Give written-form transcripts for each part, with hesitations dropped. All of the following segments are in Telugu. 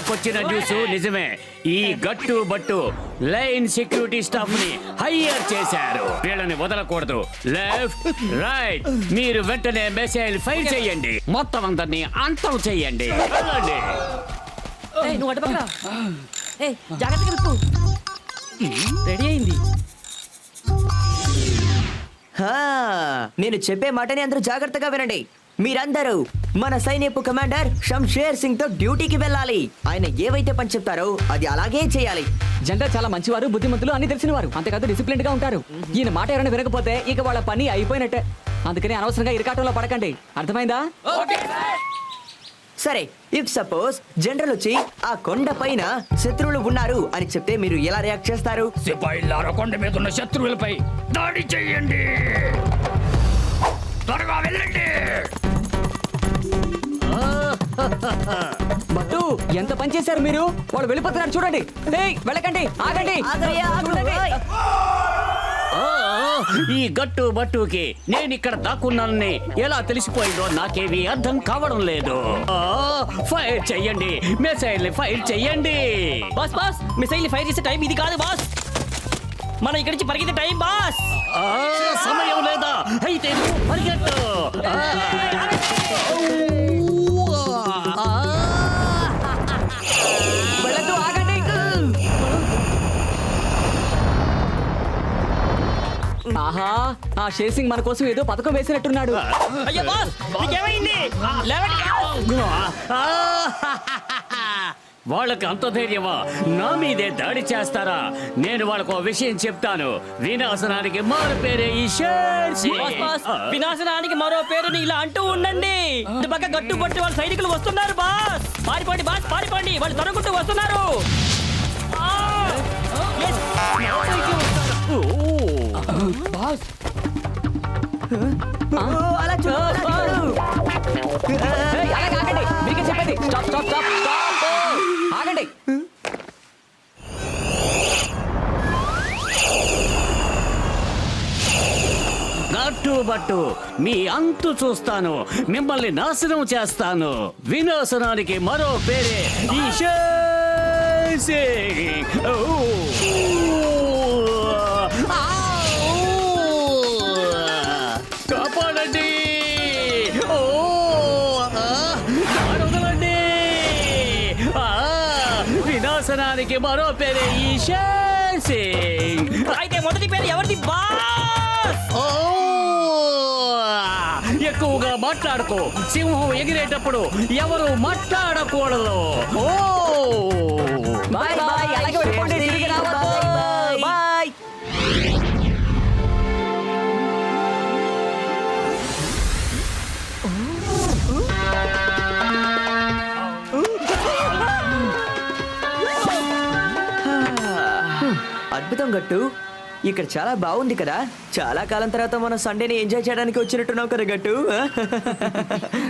నాకొచ్చిన న్యూస్ నిజమే. ఈ గట్టు బట్టు లైన్ సెక్యూరిటీ స్టాఫ్ ని హైయర్ చేశారు. వీళ్ళని వదలకూడదు. లెఫ్ట్ రైట్ మీరు వెంటనే మెసేజ్ ఫైల్ చేయండి. మొత్తం అందరినీ అంతం చేయండి. వెళ్ళండి. నువ్వు అటుపక్కరా. జాగ్రత్తగా విప్పు. రెడీ అయింది. నేను చెప్పే మాటని అందరూ జాగ్రత్తగా వినండి. మీరందరూ మన సైన్యపు కమాండర్ షంషేర్ సింగ్ తో డ్యూటీకి వెళ్ళాలి. ఆయన ఏవైతే పని చెప్తారో అది అలాగే చేయాలి. జనరల్ చాలా మంచివారు, బుద్ధిమంతులు, అన్ని తెలిసిన వారు. అంతేకాదు డిసిప్లిన్ గా ఉంటారు. ఈయన మాట ఎవరైనా వినకపోతే ఇక వాళ్ళ పని అయిపోయినట్టే. అందుకని అనవసరంగా ఇరకాటంలో పడకండి. అర్థమైందా? సరే, ఇఫ్ సపోజ్ జనరల్ వచ్చి ఆ కొండ పైన శత్రువులు ఉన్నారు అని చెప్తే మీరు ఎలా రియాక్ట్ చేస్తారు? సిపాయిలారా, కొండ మీద ఉన్న శత్రువులపై దాడి చేయండి. త్వరగా వెళ్ళండి. బట్టు ఎంత పని చేశారు మీరు. వాళ్ళు వెళ్ళిపోతున్నారు చూడండి. వెళ్ళకండి, ఆగండి. ఈ గట్టు బట్టుకి నేను ఇక్కడ దాక్కున్నానని ఎలా తెలిసిపోయిందో నాకేమీ అర్థం కావడం లేదు. ఫైర్ చెయ్యండి, మిసైల్ ఫైర్ చెయ్యండి. బాస్ బాస్ మిసైల్ ఫైర్ చేసే టైం ఇది కాదు బాస్. మనం ఇక్కడి నుంచి పరిగెత్తే టైం బాస్. సమయం లేదా? అయితే నువ్వు పరిగెత్తు. వెళ్ళొద్దు, ఆగండి. ఆహా, ఆ షేర్ సింగ్ మన కోసం ఏదో పథకం వేసినట్టున్నాడు. అయ్యో బాస్, మీకేమైంది? వాళ్ళకి అంత ధైర్యమా? నా మీదే దాడి చేస్తారా? నేను వాళ్ళకు విషయం చెప్తాను. వినాశనానికి మారు పేరే ఈ షేర్ సింగ్. బాస్ బాస్, వినాశనానికి మరో పేరుని ఇలా అంటూ ఉండండి. పక్క గట్టు పట్టి వాళ్ళ సైనికులు వస్తున్నారు బాస్. పారిపోండి బాస్, పారిపోండి. వాళ్ళు తరుముకుంటూ వస్తున్నారు. బాస్ అలా చూడు. ఆగండి, మీకే చెప్పండి. Stop stop stop stop. ఆగండి. గట్టు బట్టు మీ అంతు చూస్తాను. మిమ్మల్ని నాశనం చేస్తాను. వినాశనానికి మరో పేరే ఈ షేర్ సింగ్. కాపాడండి. వదలండి. వినాశనానికి మరో పేరే ఈ షేర్ సింగ్. అయితే మొదటి పేరు ఎవరిది బాస్? ఎక్కువగా మాట్లాడుకో. సింహం ఎగిరేటప్పుడు ఎవరు మాట్లాడకూడదు. Bye bye. అలాగే వెళ్ళిపోండి, తిరిగి రావద్దు. బాయ్. అద్భుతం గట్టు, ఇక్కడ చాలా బాగుంది కదా. చాలా కాలం తర్వాత మనం సండేని ఎంజాయ్ చేయడానికి వచ్చినట్టున్నాం కదా గట్టు.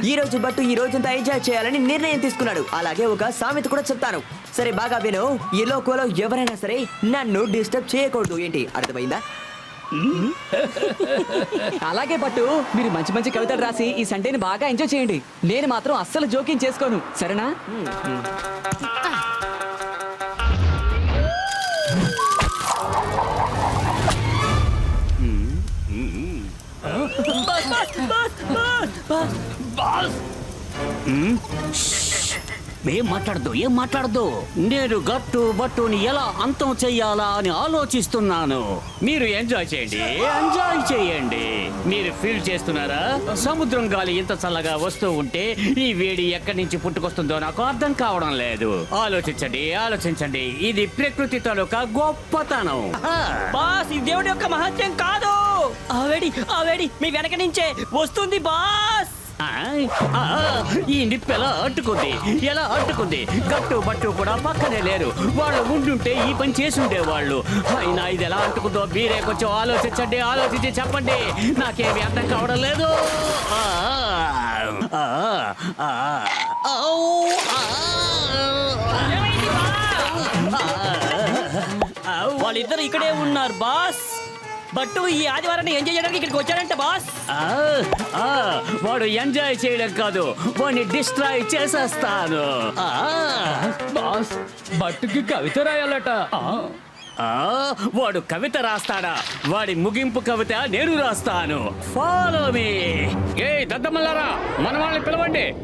ఈ రోజు బట్టు ఈ రోజంతా ఎంజాయ్ చేయాలని నిర్ణయం తీసుకున్నాడు. అలాగే ఒక సామెత కూడా చెప్తాను. సరే బాగా విను. ఈ లోకంలో ఎవరైనా సరే నన్ను డిస్టర్బ్ చేయకూడదు. ఏంటి, అర్థమైందా? అలాగే పట్టు, మీరు మంచి మంచి కవితలు రాసి ఈ సండేని బాగా ఎంజాయ్ చేయండి. నేను మాత్రం అస్సలు జోక్యం చేసుకోను, సరేనా? ఏం మాట్లాడద్దు. నేను గట్టు బట్టుని ఎలా అంతం చెయ్యాలా అని ఆలోచిస్తున్నాను. మీరు ఎంజాయ్ చేయండి. మీరు ఫీల్ చేస్తున్నారా? సముద్రం గాలి ఇంత చల్లగా వస్తూ ఉంటే ఈ వేడి ఎక్కడి నుంచి పుట్టుకొస్తుందో నాకు అర్థం కావడం లేదు. ఆలోచించండి. ఇది ప్రకృతి తాలూకా గొప్పతనం. బాస్, ఇది దేవుడి యొక్క మహత్యం కాదు. ఆ వేడి మీ వెనక నుంచే వస్తుంది బాస్. ఈ నిప్పు ఎలా అడ్డుకుంది? గట్టు బట్టు కూడా పక్కనే లేరు. వాళ్ళు ఉండుంటే ఈ పని చేసి ఉండేవాళ్ళు. అయినా ఇది ఎలా అంటుకుందో మీరే కొంచెం ఆలోచించి చెప్పండి. నాకేమీ అర్థం కావడం లేదు. వాళ్ళిద్దరు ఇక్కడే ఉన్నారు బాస్. బట్టు ఈ ఆదివారాన్ని ఎంజాయ్ చేయడానికి ఇక్కడికి వచ్చాడంట బాస్. ఆ, ఆ, వాడు ఎంజాయ్ చేయడం కాదు, వాడిని డిస్ట్రాయ్ చేసేస్తాను. బాస్ బట్టుకి కవిత రాయాలట. వాడు కవిత రాస్తాడా? వాడి ముగింపు కవిత నేను రాస్తాను. Follow me. ఏ దద్దమల్లారా, మన వాళ్ళని పిలవండి.